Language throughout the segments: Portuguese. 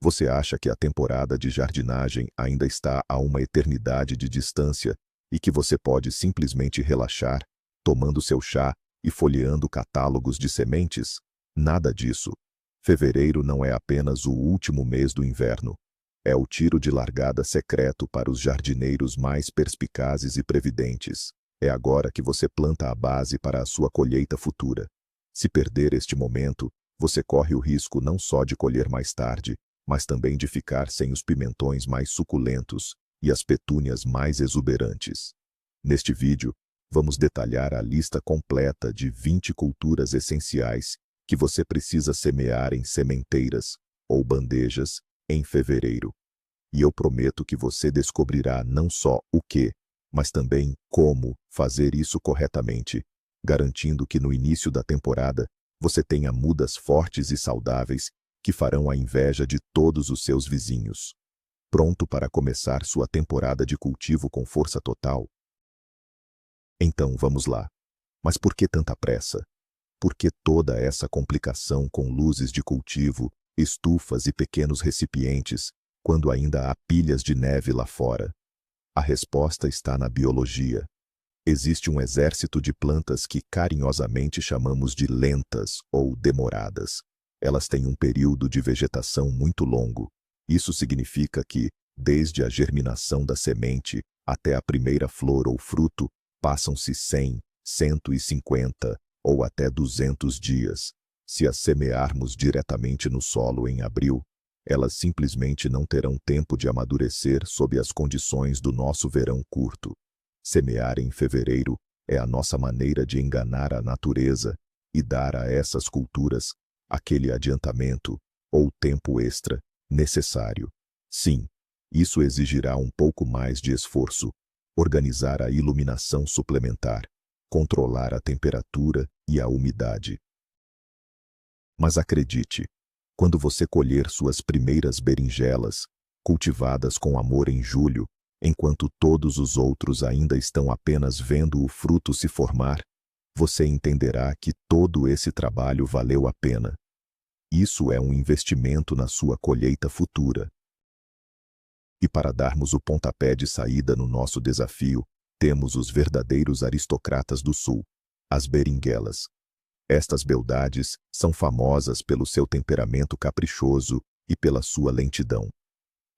Você acha que a temporada de jardinagem ainda está a uma eternidade de distância e que você pode simplesmente relaxar, tomando seu chá e folheando catálogos de sementes? Nada disso. Fevereiro não é apenas o último mês do inverno. É o tiro de largada secreto para os jardineiros mais perspicazes e previdentes. É agora que você planta a base para a sua colheita futura. Se perder este momento, você corre o risco não só de colher mais tarde, mas também de ficar sem os pimentões mais suculentos e as petúnias mais exuberantes. Neste vídeo, vamos detalhar a lista completa de 20 culturas essenciais que você precisa semear em sementeiras ou bandejas em fevereiro. E eu prometo que você descobrirá não só o que, mas também como fazer isso corretamente, garantindo que no início da temporada você tenha mudas fortes e saudáveis que farão a inveja de todos os seus vizinhos. Pronto para começar sua temporada de cultivo com força total? Então vamos lá. Mas por que tanta pressa? Por que toda essa complicação com luzes de cultivo, estufas e pequenos recipientes, quando ainda há pilhas de neve lá fora? A resposta está na biologia. Existe um exército de plantas que carinhosamente chamamos de lentas ou demoradas. Elas têm um período de vegetação muito longo. Isso significa que, desde a germinação da semente até a primeira flor ou fruto, passam-se 100, 150 ou até 200 dias. Se as semearmos diretamente no solo em abril, elas simplesmente não terão tempo de amadurecer sob as condições do nosso verão curto. Semear em fevereiro é a nossa maneira de enganar a natureza e dar a essas culturas aquele adiantamento ou tempo extra necessário. Sim, isso exigirá um pouco mais de esforço. Organizar a iluminação suplementar, controlar a temperatura e a umidade. Mas acredite, quando você colher suas primeiras berinjelas, cultivadas com amor em julho, enquanto todos os outros ainda estão apenas vendo o fruto se formar, você entenderá que todo esse trabalho valeu a pena. Isso é um investimento na sua colheita futura. E para darmos o pontapé de saída no nosso desafio, temos os verdadeiros aristocratas do sul, as beringuelas. Estas beldades são famosas pelo seu temperamento caprichoso e pela sua lentidão.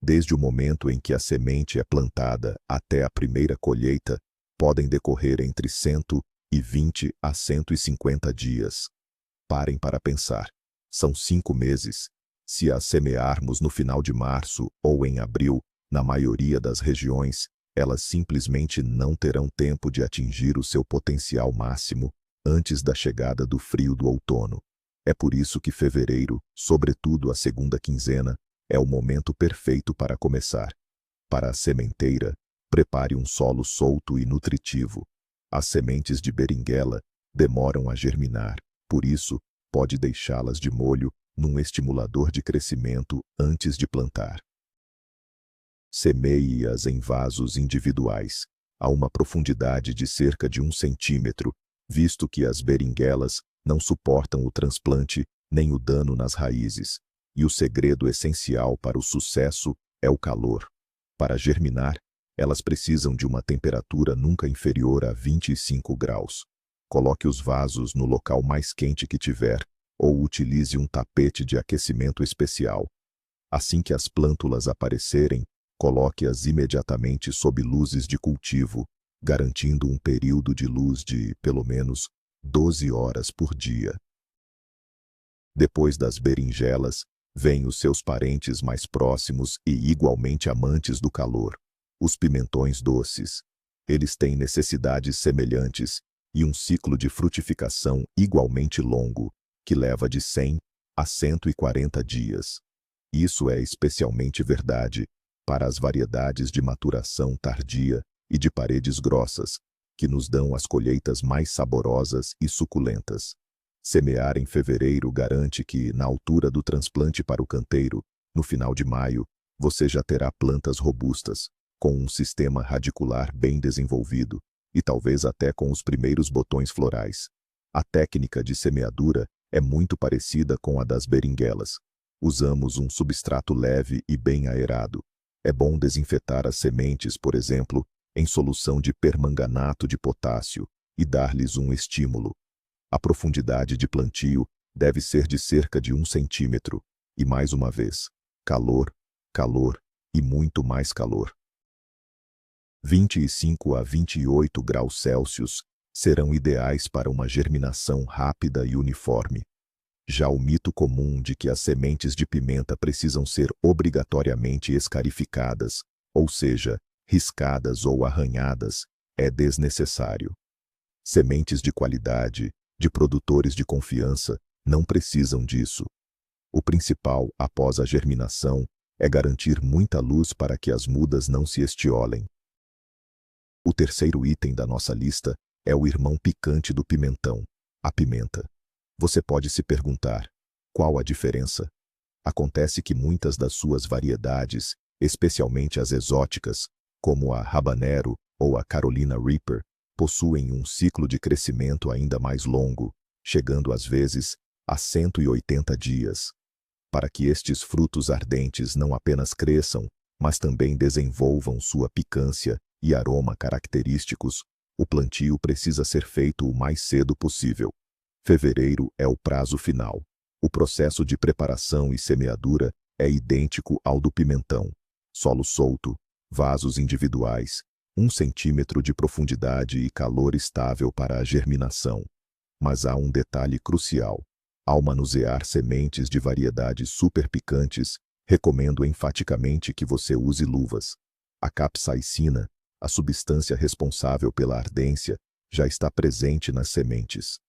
Desde o momento em que a semente é plantada até a primeira colheita, podem decorrer entre 120 a 150 dias. Parem para pensar. São 5 meses. Se as semearmos no final de março ou em abril, na maioria das regiões, elas simplesmente não terão tempo de atingir o seu potencial máximo antes da chegada do frio do outono. É por isso que fevereiro, sobretudo a segunda quinzena, é o momento perfeito para começar. Para a sementeira, prepare um solo solto e nutritivo. As sementes de beringuela demoram a germinar, por isso, pode deixá-las de molho num estimulador de crescimento antes de plantar. Semeie-as em vasos individuais, a uma profundidade de cerca de 1 centímetro, visto que as beringuelas não suportam o transplante nem o dano nas raízes, e o segredo essencial para o sucesso é o calor. Para germinar, elas precisam de uma temperatura nunca inferior a 25 graus. Coloque os vasos no local mais quente que tiver, ou utilize um tapete de aquecimento especial. Assim que as plântulas aparecerem, coloque-as imediatamente sob luzes de cultivo, garantindo um período de luz de, pelo menos, 12 horas por dia. Depois das berinjelas, vêm os seus parentes mais próximos e igualmente amantes do calor, os pimentões doces. Eles têm necessidades semelhantes e um ciclo de frutificação igualmente longo, que leva de 100 a 140 dias. Isso é especialmente verdade para as variedades de maturação tardia e de paredes grossas, que nos dão as colheitas mais saborosas e suculentas. Semear em fevereiro garante que, na altura do transplante para o canteiro, no final de maio, você já terá plantas robustas, com um sistema radicular bem desenvolvido, e talvez até com os primeiros botões florais. A técnica de semeadura é muito parecida com a das beringuelas. Usamos um substrato leve e bem aerado. É bom desinfetar as sementes, por exemplo, em solução de permanganato de potássio e dar-lhes um estímulo. A profundidade de plantio deve ser de cerca de 1 centímetro. E mais uma vez, calor, calor e muito mais calor. 25 a 28 graus Celsius serão ideais para uma germinação rápida e uniforme. Já o mito comum de que as sementes de pimenta precisam ser obrigatoriamente escarificadas, ou seja, riscadas ou arranhadas, é desnecessário. Sementes de qualidade, de produtores de confiança, não precisam disso. O principal, após a germinação, é garantir muita luz para que as mudas não se estiolem. O terceiro item da nossa lista é o irmão picante do pimentão, a pimenta. Você pode se perguntar, qual a diferença? Acontece que muitas das suas variedades, especialmente as exóticas, como a habanero ou a Carolina Reaper, possuem um ciclo de crescimento ainda mais longo, chegando às vezes a 180 dias. Para que estes frutos ardentes não apenas cresçam, mas também desenvolvam sua picância e aroma característicos, o plantio precisa ser feito o mais cedo possível. Fevereiro é o prazo final. O processo de preparação e semeadura é idêntico ao do pimentão. Solo solto, vasos individuais, 1 centímetro de profundidade e calor estável para a germinação. Mas há um detalhe crucial. Ao manusear sementes de variedades super picantes, recomendo enfaticamente que você use luvas. A capsaicina, a substância responsável pela ardência, já está presente nas sementes.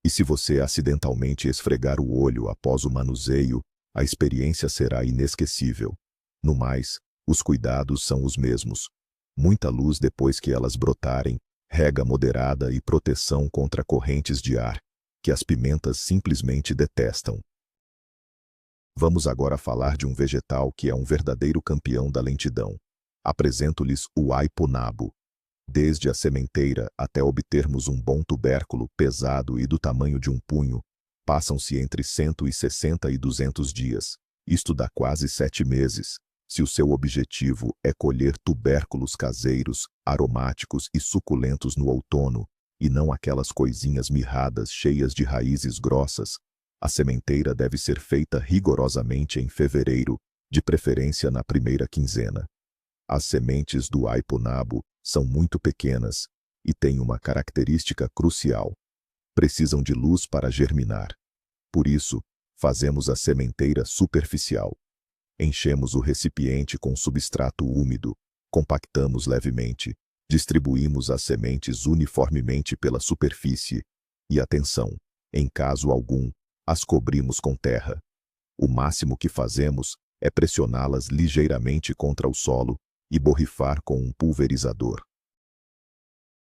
E se você acidentalmente esfregar o olho após o manuseio, a experiência será inesquecível. No mais, os cuidados são os mesmos. Muita luz depois que elas brotarem, rega moderada e proteção contra correntes de ar, que as pimentas simplesmente detestam. Vamos agora falar de um vegetal que é um verdadeiro campeão da lentidão. Apresento-lhes o aipo-nabo. Desde a sementeira até obtermos um bom tubérculo pesado e do tamanho de um punho, passam-se entre 160 e 200 dias. Isto dá quase 7 meses. Se o seu objetivo é colher tubérculos caseiros, aromáticos e suculentos no outono, e não aquelas coisinhas mirradas cheias de raízes grossas, a sementeira deve ser feita rigorosamente em fevereiro, de preferência na primeira quinzena. As sementes do aipo-nabo são muito pequenas e têm uma característica crucial. Precisam de luz para germinar. Por isso, fazemos a sementeira superficial. Enchemos o recipiente com substrato úmido, compactamos levemente, distribuímos as sementes uniformemente pela superfície e, atenção, em caso algum, as cobrimos com terra. O máximo que fazemos é pressioná-las ligeiramente contra o solo e borrifar com um pulverizador.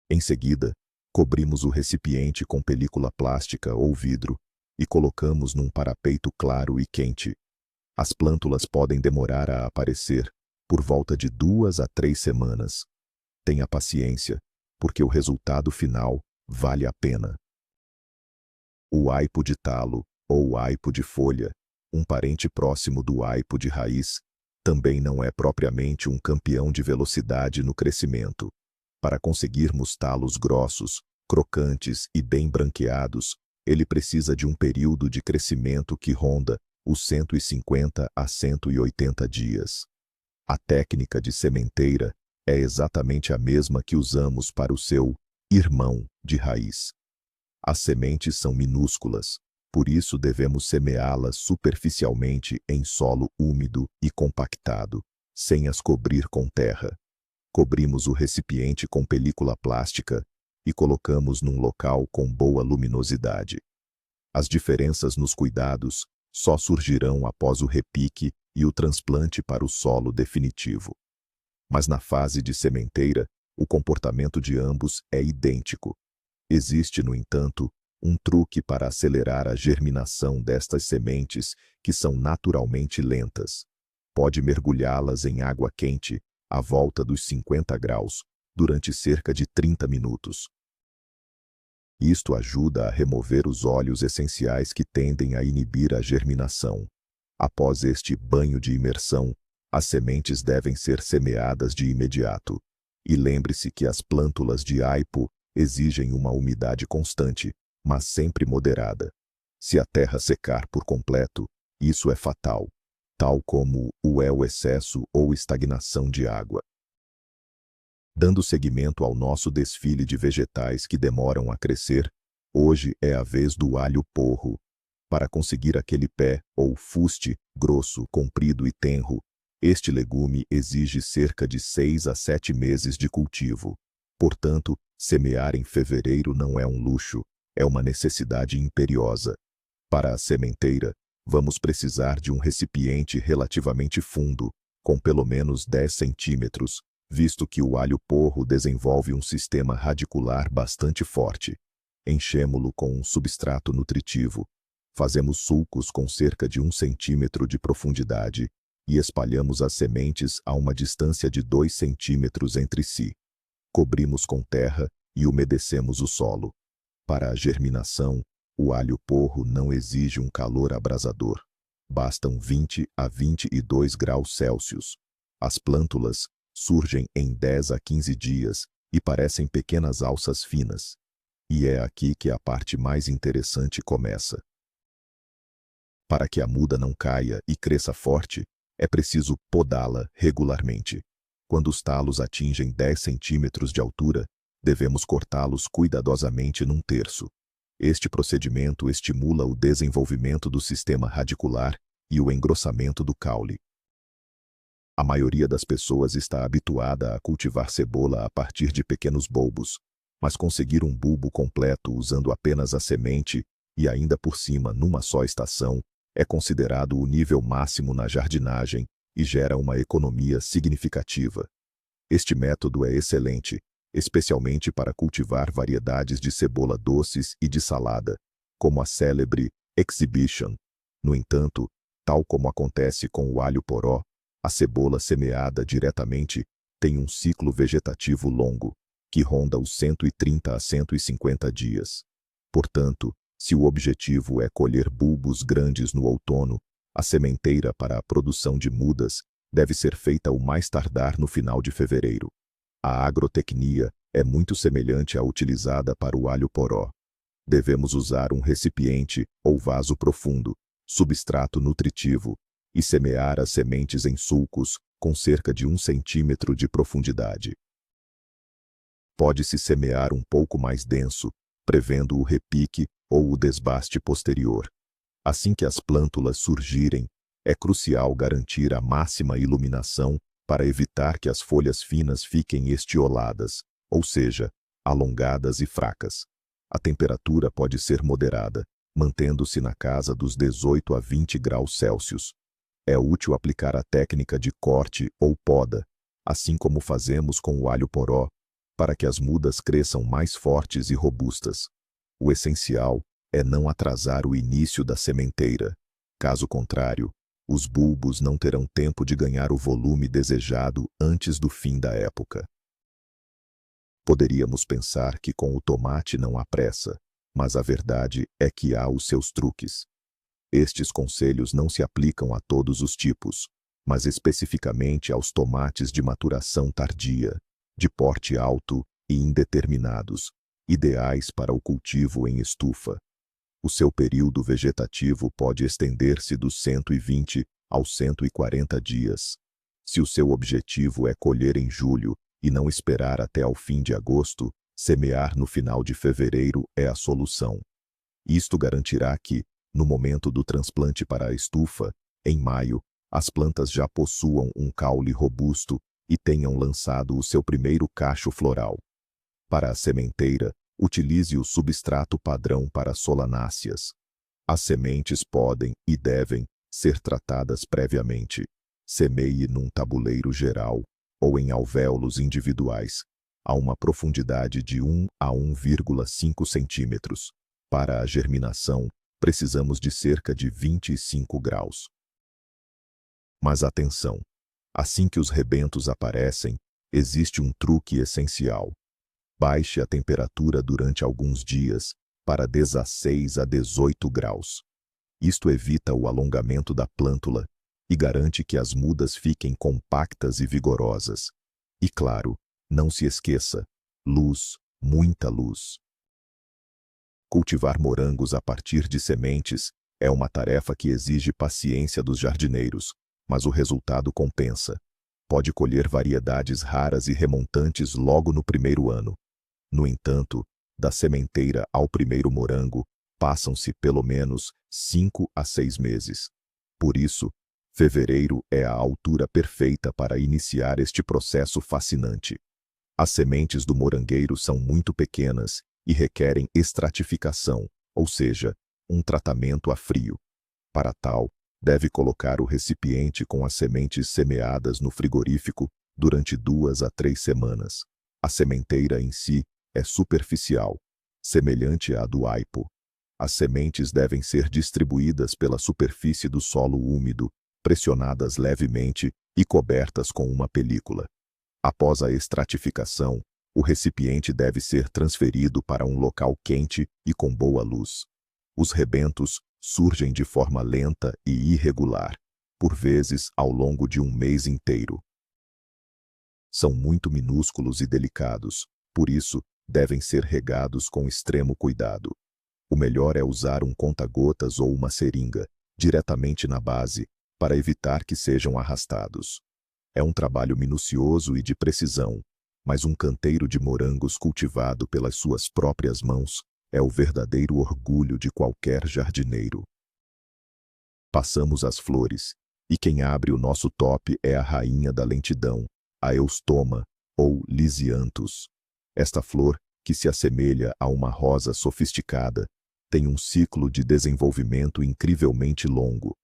Em seguida, cobrimos o recipiente com película plástica ou vidro e colocamos num parapeito claro e quente. As plântulas podem demorar a aparecer por volta de 2 a 3 semanas. Tenha paciência, porque o resultado final vale a pena. O aipo de talo, ou aipo de folha, um parente próximo do aipo de raiz, também não é propriamente um campeão de velocidade no crescimento. Para conseguirmos talos grossos, crocantes e bem branqueados, ele precisa de um período de crescimento que ronda os 150 a 180 dias. A técnica de sementeira é exatamente a mesma que usamos para o seu irmão de raiz. As sementes são minúsculas, por isso devemos semeá-las superficialmente em solo úmido e compactado, sem as cobrir com terra. Cobrimos o recipiente com película plástica e colocamos num local com boa luminosidade. As diferenças nos cuidados só surgirão após o repique e o transplante para o solo definitivo. Mas na fase de sementeira, o comportamento de ambos é idêntico. Existe, no entanto, um truque para acelerar a germinação destas sementes que são naturalmente lentas. Pode mergulhá-las em água quente, à volta dos 50 graus, durante cerca de 30 minutos. Isto ajuda a remover os óleos essenciais que tendem a inibir a germinação. Após este banho de imersão, as sementes devem ser semeadas de imediato. E lembre-se que as plântulas de aipo exigem uma umidade constante, mas sempre moderada. Se a terra secar por completo, isso é fatal, tal como o excesso ou estagnação de água. Dando seguimento ao nosso desfile de vegetais que demoram a crescer, hoje é a vez do alho porro. Para conseguir aquele pé ou fuste grosso, comprido e tenro, este legume exige cerca de 6 a 7 meses de cultivo. Portanto, semear em fevereiro não é um luxo, é uma necessidade imperiosa. Para a sementeira, vamos precisar de um recipiente relativamente fundo, com pelo menos 10 centímetros, visto que o alho porro desenvolve um sistema radicular bastante forte. Enchemo-lo com um substrato nutritivo. Fazemos sulcos com cerca de 1 centímetro de profundidade e espalhamos as sementes a uma distância de 2 centímetros entre si. Cobrimos com terra e umedecemos o solo. Para a germinação, o alho porro não exige um calor abrasador. Bastam 20 a 22 graus Celsius. As plântulas surgem em 10 a 15 dias e parecem pequenas alças finas. E é aqui que a parte mais interessante começa. Para que a muda não caia e cresça forte, é preciso podá-la regularmente. Quando os talos atingem 10 centímetros de altura, devemos cortá-los cuidadosamente num terço. Este procedimento estimula o desenvolvimento do sistema radicular e o engrossamento do caule. A maioria das pessoas está habituada a cultivar cebola a partir de pequenos bulbos, mas conseguir um bulbo completo usando apenas a semente e ainda por cima numa só estação é considerado o nível máximo na jardinagem e gera uma economia significativa. Este método é excelente, especialmente para cultivar variedades de cebola doces e de salada, como a célebre Exhibition. No entanto, tal como acontece com o alho poró, a cebola semeada diretamente tem um ciclo vegetativo longo, que ronda os 130 a 150 dias. Portanto, se o objetivo é colher bulbos grandes no outono, a sementeira para a produção de mudas deve ser feita o mais tardar no final de fevereiro. A agrotecnia é muito semelhante à utilizada para o alho poró. Devemos usar um recipiente ou vaso profundo, substrato nutritivo, e semear as sementes em sulcos com cerca de 1 centímetro de profundidade. Pode-se semear um pouco mais denso, prevendo o repique ou o desbaste posterior. Assim que as plântulas surgirem, é crucial garantir a máxima iluminação para evitar que as folhas finas fiquem estioladas, ou seja, alongadas e fracas. A temperatura pode ser moderada, mantendo-se na casa dos 18 a 20 graus Celsius. É útil aplicar a técnica de corte ou poda, assim como fazemos com o alho poró, para que as mudas cresçam mais fortes e robustas. O essencial é não atrasar o início da sementeira. Caso contrário, os bulbos não terão tempo de ganhar o volume desejado antes do fim da época. Poderíamos pensar que com o tomate não há pressa, mas a verdade é que há os seus truques. Estes conselhos não se aplicam a todos os tipos, mas especificamente aos tomates de maturação tardia, de porte alto e indeterminados, ideais para o cultivo em estufa. O seu período vegetativo pode estender-se dos 120 aos 140 dias. Se o seu objetivo é colher em julho e não esperar até ao fim de agosto, semear no final de fevereiro é a solução. Isto garantirá que, no momento do transplante para a estufa, em maio, as plantas já possuam um caule robusto e tenham lançado o seu primeiro cacho floral. Para a sementeira, utilize o substrato padrão para solanáceas. As sementes podem e devem ser tratadas previamente. Semeie num tabuleiro geral ou em alvéolos individuais, a uma profundidade de 1 a 1,5 centímetros. Para a germinação, precisamos de cerca de 25 graus. Mas atenção! Assim que os rebentos aparecem, existe um truque essencial. Baixe a temperatura durante alguns dias para 16 a 18 graus. Isto evita o alongamento da plântula e garante que as mudas fiquem compactas e vigorosas. E claro, não se esqueça, luz, muita luz. Cultivar morangos a partir de sementes é uma tarefa que exige paciência dos jardineiros, mas o resultado compensa. Pode colher variedades raras e remontantes logo no primeiro ano. No entanto, da sementeira ao primeiro morango, passam-se pelo menos 5 a 6 meses. Por isso, fevereiro é a altura perfeita para iniciar este processo fascinante. As sementes do morangueiro são muito pequenas e requerem estratificação, ou seja, um tratamento a frio. Para tal, deve colocar o recipiente com as sementes semeadas no frigorífico durante 2 a 3 semanas. A sementeira em si é superficial, semelhante à do aipo. As sementes devem ser distribuídas pela superfície do solo úmido, pressionadas levemente e cobertas com uma película. Após a estratificação, o recipiente deve ser transferido para um local quente e com boa luz. Os rebentos surgem de forma lenta e irregular, por vezes ao longo de um mês inteiro. São muito minúsculos e delicados, por isso, devem ser regados com extremo cuidado. O melhor é usar um conta-gotas ou uma seringa, diretamente na base, para evitar que sejam arrastados. É um trabalho minucioso e de precisão, mas um canteiro de morangos cultivado pelas suas próprias mãos é o verdadeiro orgulho de qualquer jardineiro. Passamos às flores, e quem abre o nosso top é a rainha da lentidão, a Eustoma, ou Lisianthus. Esta flor, que se assemelha a uma rosa sofisticada, tem um ciclo de desenvolvimento incrivelmente longo.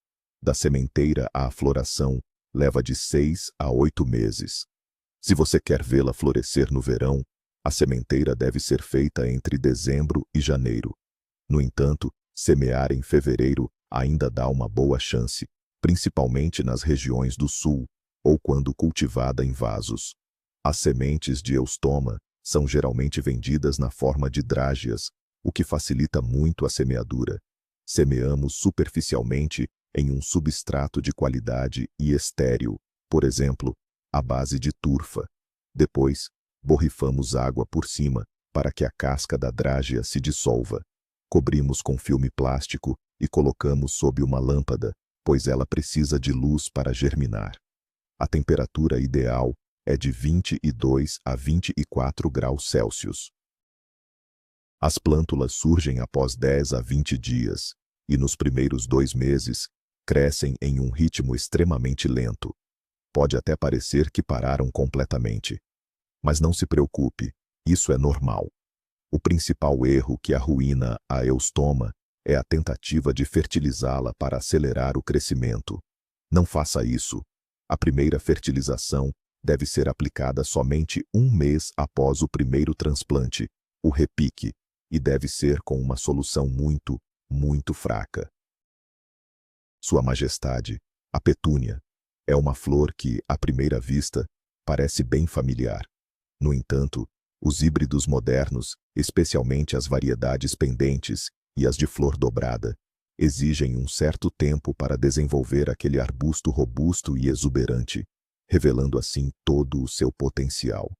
Da sementeira à floração, leva de 6 a 8 meses. Se você quer vê-la florescer no verão, a sementeira deve ser feita entre dezembro e janeiro. No entanto, semear em fevereiro ainda dá uma boa chance, principalmente nas regiões do sul, ou quando cultivada em vasos. As sementes de Eustoma são geralmente vendidas na forma de drágeas, o que facilita muito a semeadura. Semeamos superficialmente em um substrato de qualidade e estéril, por exemplo, à base de turfa. Depois, borrifamos água por cima para que a casca da drágea se dissolva. Cobrimos com filme plástico e colocamos sob uma lâmpada, pois ela precisa de luz para germinar. A temperatura ideal é de 22 a 24 graus Celsius. As plântulas surgem após 10 a 20 dias, e nos primeiros 2 meses, crescem em um ritmo extremamente lento. Pode até parecer que pararam completamente. Mas não se preocupe, isso é normal. O principal erro que arruína a Eustoma é a tentativa de fertilizá-la para acelerar o crescimento. Não faça isso. A primeira fertilização deve ser aplicada somente 1 mês após o primeiro transplante, o repique, e deve ser com uma solução muito, muito fraca. Sua Majestade, a petúnia, é uma flor que, à primeira vista, parece bem familiar. No entanto, os híbridos modernos, especialmente as variedades pendentes e as de flor dobrada, exigem um certo tempo para desenvolver aquele arbusto robusto e exuberante, revelando assim todo o seu potencial.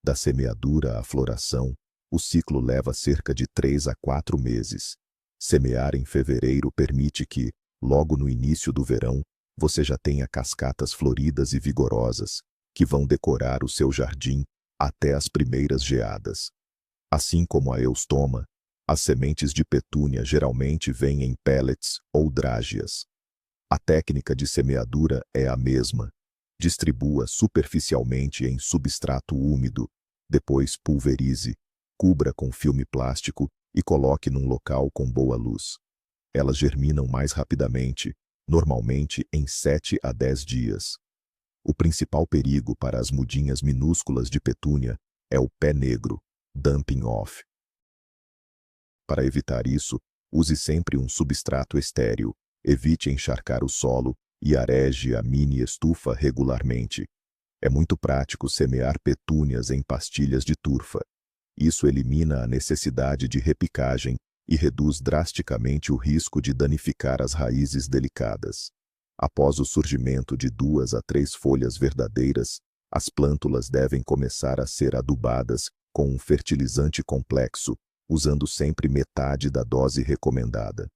Da semeadura à floração, o ciclo leva cerca de 3 a 4 meses. Semear em fevereiro permite que, logo no início do verão, você já tenha cascatas floridas e vigorosas, que vão decorar o seu jardim até as primeiras geadas. Assim como a Eustoma, as sementes de petúnia geralmente vêm em pellets ou drágeas. A técnica de semeadura é a mesma. Distribua superficialmente em substrato úmido, depois pulverize, cubra com filme plástico e coloque num local com boa luz. Elas germinam mais rapidamente, normalmente em 7 a 10 dias. O principal perigo para as mudinhas minúsculas de petúnia é o pé negro, dumping off. Para evitar isso, use sempre um substrato estéril, evite encharcar o solo e areje a mini estufa regularmente. É muito prático semear petúnias em pastilhas de turfa. Isso elimina a necessidade de repicagem e reduz drasticamente o risco de danificar as raízes delicadas. Após o surgimento de 2 a 3 folhas verdadeiras, as plântulas devem começar a ser adubadas com um fertilizante complexo, usando sempre metade da dose recomendada.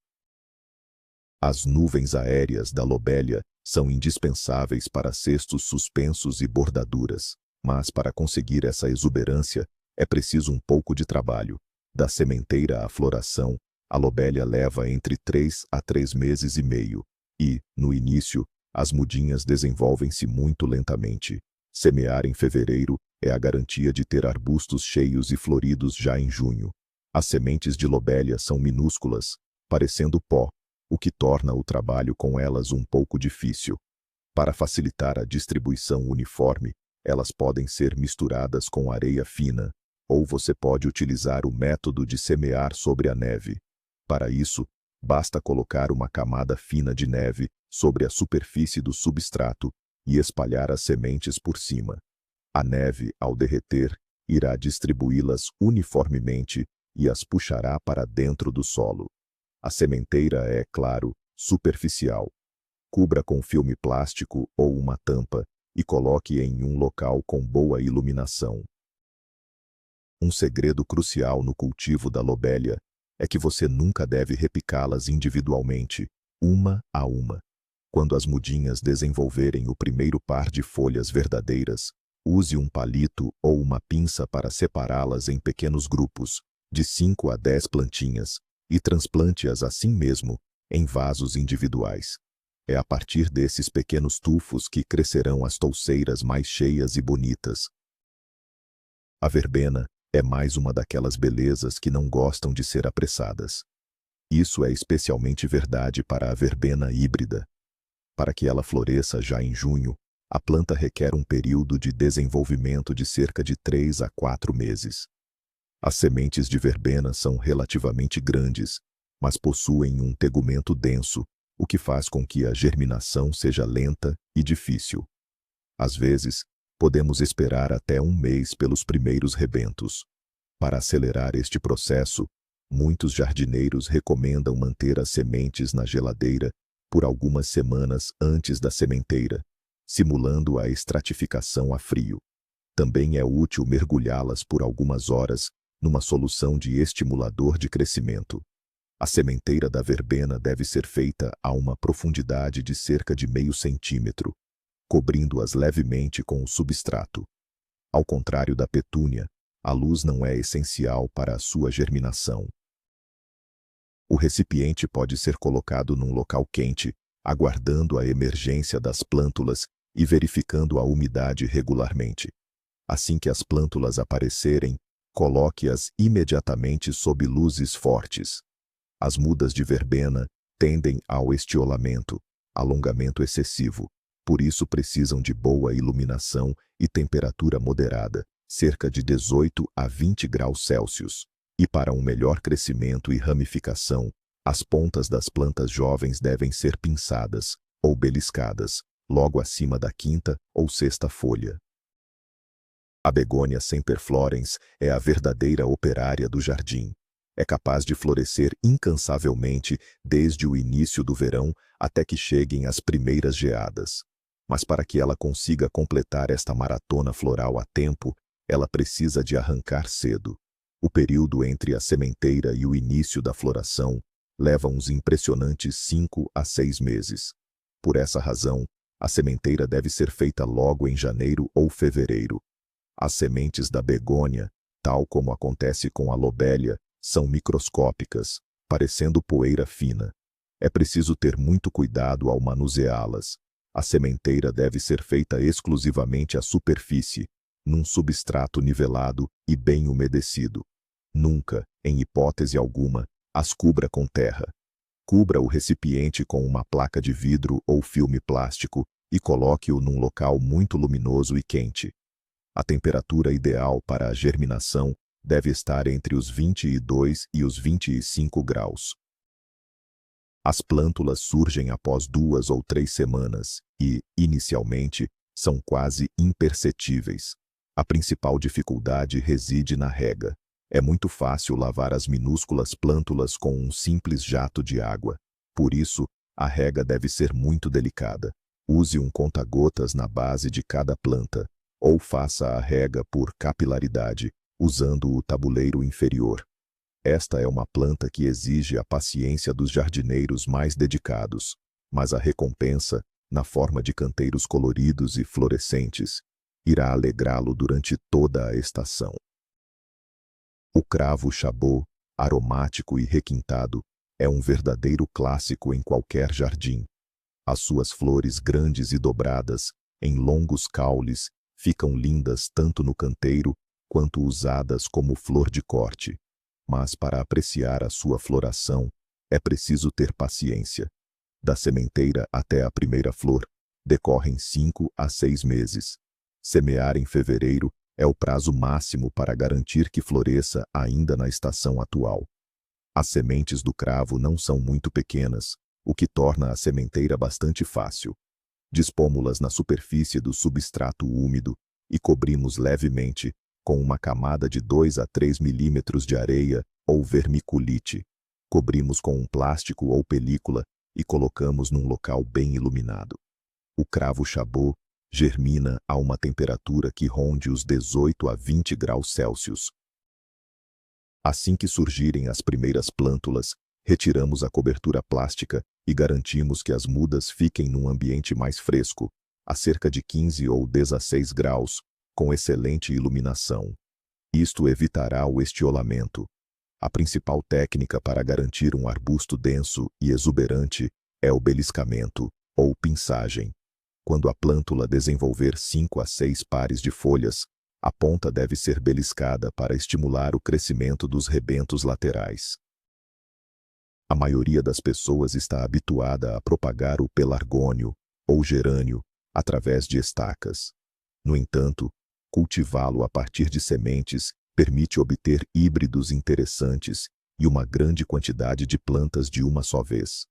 As nuvens aéreas da lobelia são indispensáveis para cestos suspensos e bordaduras, mas para conseguir essa exuberância é preciso um pouco de trabalho. Da sementeira à floração, a lobelia leva entre 3 a 3 meses e meio e, no início, as mudinhas desenvolvem-se muito lentamente. Semear em fevereiro é a garantia de ter arbustos cheios e floridos já em junho. As sementes de lobelia são minúsculas, parecendo pó, o que torna o trabalho com elas um pouco difícil. Para facilitar a distribuição uniforme, elas podem ser misturadas com areia fina, ou você pode utilizar o método de semear sobre a neve. Para isso, basta colocar uma camada fina de neve sobre a superfície do substrato e espalhar as sementes por cima. A neve, ao derreter, irá distribuí-las uniformemente e as puxará para dentro do solo. A sementeira é, claro, superficial. Cubra com filme plástico ou uma tampa e coloque em um local com boa iluminação. Um segredo crucial no cultivo da lobelia é que você nunca deve repicá-las individualmente, uma a uma. Quando as mudinhas desenvolverem o primeiro par de folhas verdadeiras, use um palito ou uma pinça para separá-las em pequenos grupos, de 5 a 10 plantinhas, e transplante-as assim mesmo, em vasos individuais. É a partir desses pequenos tufos que crescerão as touceiras mais cheias e bonitas. A verbena é mais uma daquelas belezas que não gostam de ser apressadas. Isso é especialmente verdade para a verbena híbrida. Para que ela floresça já em junho, a planta requer um período de desenvolvimento de cerca de 3 a 4 meses. As sementes de verbena são relativamente grandes, mas possuem um tegumento denso, o que faz com que a germinação seja lenta e difícil. Às vezes, podemos esperar até 1 mês pelos primeiros rebentos. Para acelerar este processo, muitos jardineiros recomendam manter as sementes na geladeira por algumas semanas antes da sementeira, simulando a estratificação a frio. Também é útil mergulhá-las por algumas horas numa solução de estimulador de crescimento. A sementeira da verbena deve ser feita a uma profundidade de cerca de meio centímetro, cobrindo-as levemente com o substrato. Ao contrário da petúnia, a luz não é essencial para a sua germinação. O recipiente pode ser colocado num local quente, aguardando a emergência das plântulas e verificando a umidade regularmente. Assim que as plântulas aparecerem, coloque-as imediatamente sob luzes fortes. As mudas de verbena tendem ao estiolamento, alongamento excessivo, por isso precisam de boa iluminação e temperatura moderada, cerca de 18 a 20 graus Celsius. E para um melhor crescimento e ramificação, as pontas das plantas jovens devem ser pinçadas ou beliscadas, logo acima da 5ª ou 6ª folha. A begônia semperflorens é a verdadeira operária do jardim. É capaz de florescer incansavelmente desde o início do verão até que cheguem as primeiras geadas. Mas para que ela consiga completar esta maratona floral a tempo, ela precisa de arrancar cedo. O período entre a sementeira e o início da floração leva uns impressionantes 5 a 6 meses. Por essa razão, a sementeira deve ser feita logo em janeiro ou fevereiro. As sementes da begônia, tal como acontece com a lobelia, são microscópicas, parecendo poeira fina. É preciso ter muito cuidado ao manuseá-las. A sementeira deve ser feita exclusivamente à superfície, num substrato nivelado e bem umedecido. Nunca, em hipótese alguma, as cubra com terra. Cubra o recipiente com uma placa de vidro ou filme plástico e coloque-o num local muito luminoso e quente. A temperatura ideal para a germinação deve estar entre os 22 e os 25 graus. As plântulas surgem após 2 ou 3 semanas e, inicialmente, são quase imperceptíveis. A principal dificuldade reside na rega. É muito fácil lavar as minúsculas plântulas com um simples jato de água. Por isso, a rega deve ser muito delicada. Use um conta-gotas na base de cada planta, ou faça a rega por capilaridade, usando o tabuleiro inferior. Esta é uma planta que exige a paciência dos jardineiros mais dedicados, mas a recompensa, na forma de canteiros coloridos e florescentes, irá alegrá-lo durante toda a estação. O cravo chabot, aromático e requintado, é um verdadeiro clássico em qualquer jardim. As suas flores grandes e dobradas, em longos caules, ficam lindas tanto no canteiro quanto usadas como flor de corte. Mas para apreciar a sua floração, é preciso ter paciência. Da sementeira até a primeira flor, decorrem 5 a 6 meses. Semear em fevereiro é o prazo máximo para garantir que floresça ainda na estação atual. As sementes do cravo não são muito pequenas, o que torna a sementeira bastante fácil. Dispomos-las na superfície do substrato úmido e cobrimos levemente com uma camada de 2 a 3 milímetros de areia ou vermiculite. Cobrimos com um plástico ou película e colocamos num local bem iluminado. O cravo chabot germina a uma temperatura que ronde os 18 a 20 graus Celsius. Assim que surgirem as primeiras plântulas, retiramos a cobertura plástica e garantimos que as mudas fiquem num ambiente mais fresco, a cerca de 15 ou 16 graus, com excelente iluminação. Isto evitará o estiolamento. A principal técnica para garantir um arbusto denso e exuberante é o beliscamento, ou pinçagem. Quando a plântula desenvolver 5 a 6 pares de folhas, a ponta deve ser beliscada para estimular o crescimento dos rebentos laterais. A maioria das pessoas está habituada a propagar o pelargônio, ou gerânio, através de estacas. No entanto, cultivá-lo a partir de sementes permite obter híbridos interessantes e uma grande quantidade de plantas de uma só vez.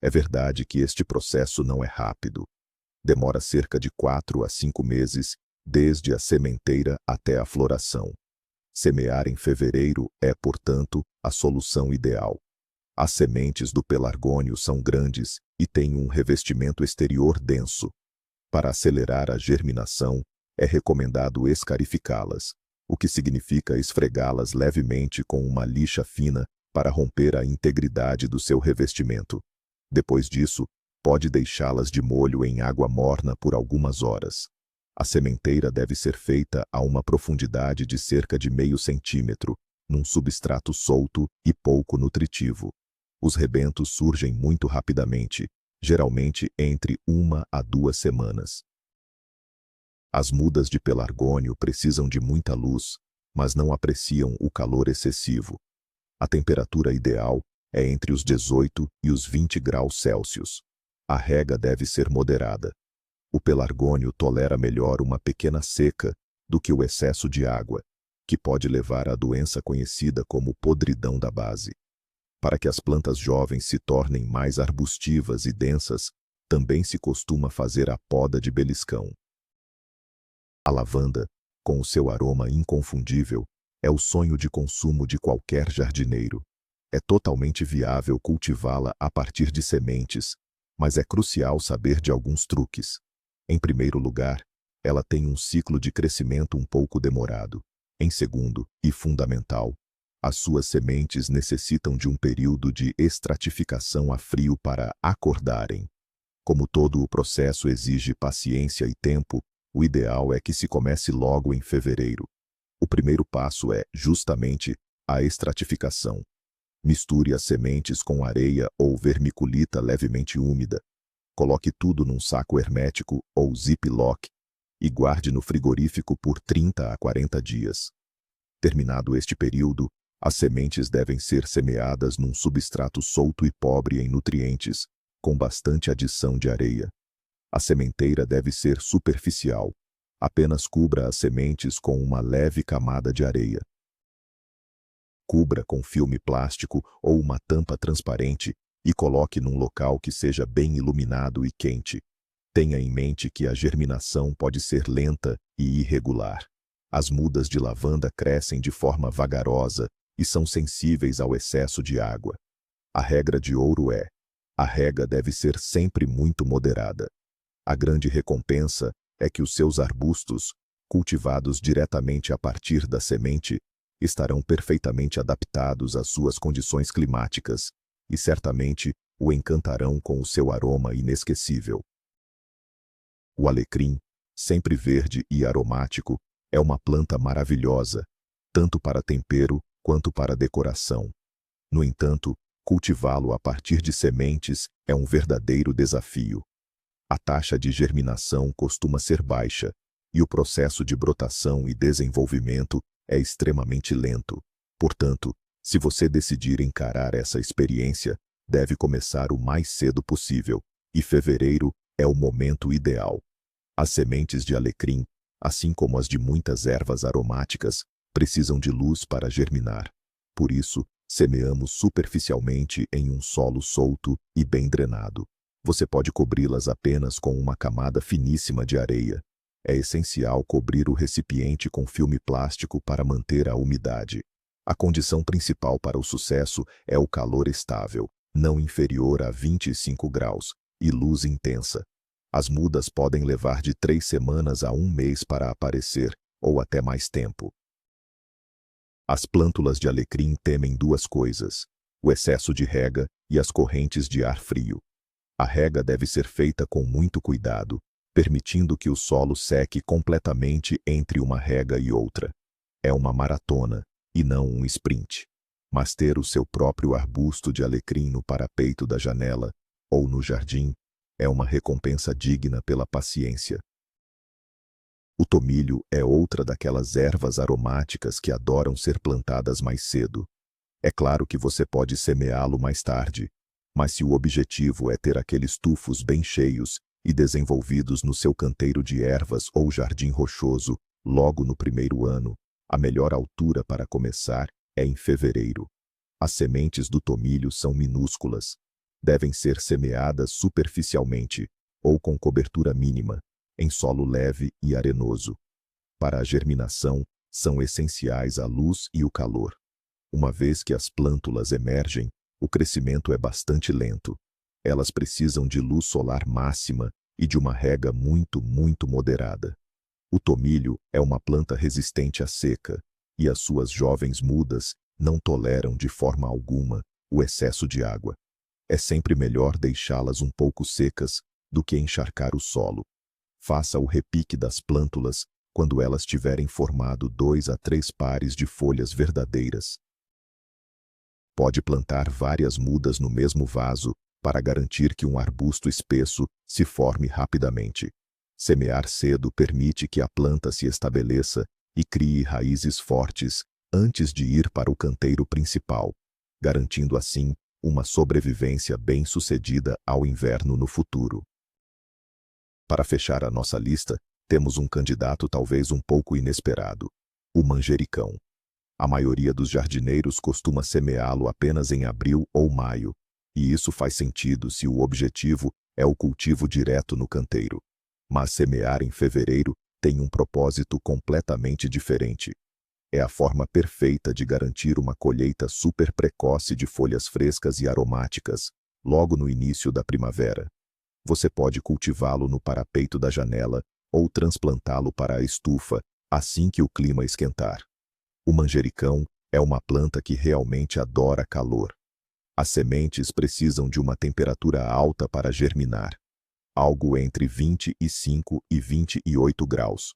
É verdade que este processo não é rápido. Demora cerca de 4 a 5 meses, desde a sementeira até a floração. Semear em fevereiro é, portanto, a solução ideal. As sementes do pelargônio são grandes e têm um revestimento exterior denso. Para acelerar a germinação, é recomendado escarificá-las, o que significa esfregá-las levemente com uma lixa fina para romper a integridade do seu revestimento. Depois disso, pode deixá-las de molho em água morna por algumas horas. A sementeira deve ser feita a uma profundidade de cerca de meio centímetro, num substrato solto e pouco nutritivo. Os rebentos surgem muito rapidamente, geralmente entre 1 a 2 semanas. As mudas de pelargônio precisam de muita luz, mas não apreciam o calor excessivo. A temperatura ideal é entre os 18 e os 20 graus Celsius. A rega deve ser moderada. O pelargônio tolera melhor uma pequena seca do que o excesso de água, que pode levar à doença conhecida como podridão da base. Para que as plantas jovens se tornem mais arbustivas e densas, também se costuma fazer a poda de beliscão. A lavanda, com o seu aroma inconfundível, é o sonho de consumo de qualquer jardineiro. É totalmente viável cultivá-la a partir de sementes, mas é crucial saber de alguns truques. Em primeiro lugar, ela tem um ciclo de crescimento um pouco demorado. Em segundo, e fundamental, as suas sementes necessitam de um período de estratificação a frio para acordarem. Como todo o processo exige paciência e tempo, o ideal é que se comece logo em fevereiro. O primeiro passo é, justamente, a estratificação. Misture as sementes com areia ou vermiculita levemente úmida. Coloque tudo num saco hermético ou ziplock e guarde no frigorífico por 30 a 40 dias. Terminado este período, as sementes devem ser semeadas num substrato solto e pobre em nutrientes, com bastante adição de areia. A sementeira deve ser superficial. Apenas cubra as sementes com uma leve camada de areia. Cubra com filme plástico ou uma tampa transparente e coloque num local que seja bem iluminado e quente. Tenha em mente que a germinação pode ser lenta e irregular. As mudas de lavanda crescem de forma vagarosa e são sensíveis ao excesso de água. A regra de ouro é: a rega deve ser sempre muito moderada. A grande recompensa é que os seus arbustos, cultivados diretamente a partir da semente, estarão perfeitamente adaptados às suas condições climáticas e certamente o encantarão com o seu aroma inesquecível. O alecrim, sempre verde e aromático, é uma planta maravilhosa, tanto para tempero quanto para decoração. No entanto, cultivá-lo a partir de sementes é um verdadeiro desafio. A taxa de germinação costuma ser baixa, e o processo de brotação e desenvolvimento é extremamente lento. Portanto, se você decidir encarar essa experiência, deve começar o mais cedo possível, e fevereiro é o momento ideal. As sementes de alecrim, assim como as de muitas ervas aromáticas, precisam de luz para germinar. Por isso, semeamos superficialmente em um solo solto e bem drenado. Você pode cobri-las apenas com uma camada finíssima de areia. É essencial cobrir o recipiente com filme plástico para manter a umidade. A condição principal para o sucesso é o calor estável, não inferior a 25 graus, e luz intensa. As mudas podem levar de 3 semanas a 1 mês para aparecer, ou até mais tempo. As plântulas de alecrim temem duas coisas: o excesso de rega e as correntes de ar frio. A rega deve ser feita com muito cuidado, permitindo que o solo seque completamente entre uma rega e outra. É uma maratona, e não um sprint. Mas ter o seu próprio arbusto de alecrim no parapeito da janela, ou no jardim, é uma recompensa digna pela paciência. O tomilho é outra daquelas ervas aromáticas que adoram ser plantadas mais cedo. É claro que você pode semeá-lo mais tarde, mas se o objetivo é ter aqueles tufos bem cheios e desenvolvidos no seu canteiro de ervas ou jardim rochoso, logo no primeiro ano, a melhor altura para começar é em fevereiro. As sementes do tomilho são minúsculas. Devem ser semeadas superficialmente, ou com cobertura mínima, em solo leve e arenoso. Para a germinação, são essenciais a luz e o calor. Uma vez que as plântulas emergem, o crescimento é bastante lento. Elas precisam de luz solar máxima e de uma rega muito moderada. O tomilho é uma planta resistente à seca, e as suas jovens mudas não toleram de forma alguma o excesso de água. É sempre melhor deixá-las um pouco secas do que encharcar o solo. Faça o repique das plântulas quando elas tiverem formado 2 a 3 pares de folhas verdadeiras. Pode plantar várias mudas no mesmo vaso para garantir que um arbusto espesso se forme rapidamente. Semear cedo permite que a planta se estabeleça e crie raízes fortes antes de ir para o canteiro principal, garantindo assim uma sobrevivência bem-sucedida ao inverno no futuro. Para fechar a nossa lista, temos um candidato talvez um pouco inesperado: o manjericão. A maioria dos jardineiros costuma semeá-lo apenas em abril ou maio, e isso faz sentido se o objetivo é o cultivo direto no canteiro. Mas semear em fevereiro tem um propósito completamente diferente. É a forma perfeita de garantir uma colheita super precoce de folhas frescas e aromáticas, logo no início da primavera. Você pode cultivá-lo no parapeito da janela ou transplantá-lo para a estufa assim que o clima esquentar. O manjericão é uma planta que realmente adora calor. As sementes precisam de uma temperatura alta para germinar, algo entre 25 e 28 graus.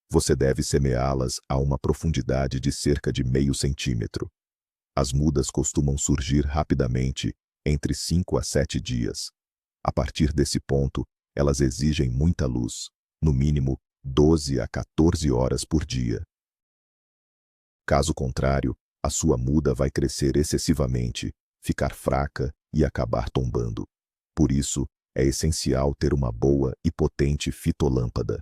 Você deve semeá-las a uma profundidade de cerca de meio centímetro. As mudas costumam surgir rapidamente, entre 5 a 7 dias. A partir desse ponto, elas exigem muita luz, no mínimo 12 a 14 horas por dia. Caso contrário, a sua muda vai crescer excessivamente, ficar fraca e acabar tombando. Por isso, é essencial ter uma boa e potente fitolâmpada.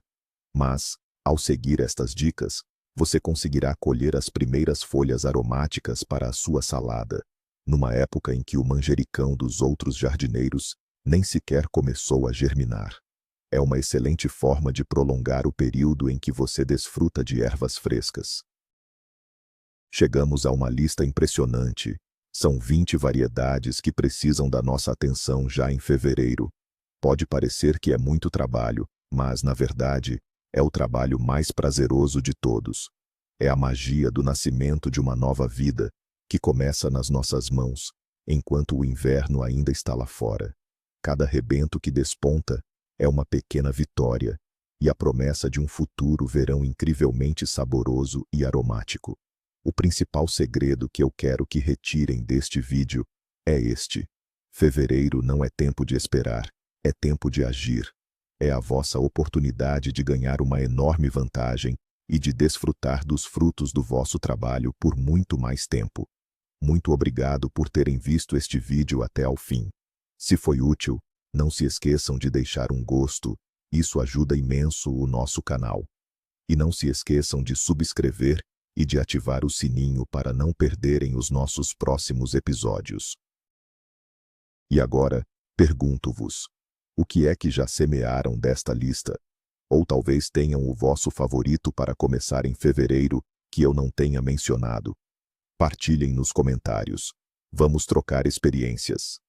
Mas, ao seguir estas dicas, você conseguirá colher as primeiras folhas aromáticas para a sua salada, numa época em que o manjericão dos outros jardineiros nem sequer começou a germinar. É uma excelente forma de prolongar o período em que você desfruta de ervas frescas. Chegamos a uma lista impressionante. São 20 variedades que precisam da nossa atenção já em fevereiro. Pode parecer que é muito trabalho, mas, na verdade, é o trabalho mais prazeroso de todos. É a magia do nascimento de uma nova vida, que começa nas nossas mãos, enquanto o inverno ainda está lá fora. Cada rebento que desponta é uma pequena vitória, e a promessa de um futuro verão incrivelmente saboroso e aromático. O principal segredo que eu quero que retirem deste vídeo é este: fevereiro não é tempo de esperar, é tempo de agir. É a vossa oportunidade de ganhar uma enorme vantagem e de desfrutar dos frutos do vosso trabalho por muito mais tempo. Muito obrigado por terem visto este vídeo até ao fim. Se foi útil, não se esqueçam de deixar um gosto, isso ajuda imenso o nosso canal. E não se esqueçam de subscrever e de ativar o sininho para não perderem os nossos próximos episódios. E agora, pergunto-vos: o que é que já semearam desta lista? Ou talvez tenham o vosso favorito para começar em fevereiro, que eu não tenha mencionado? Partilhem nos comentários. Vamos trocar experiências.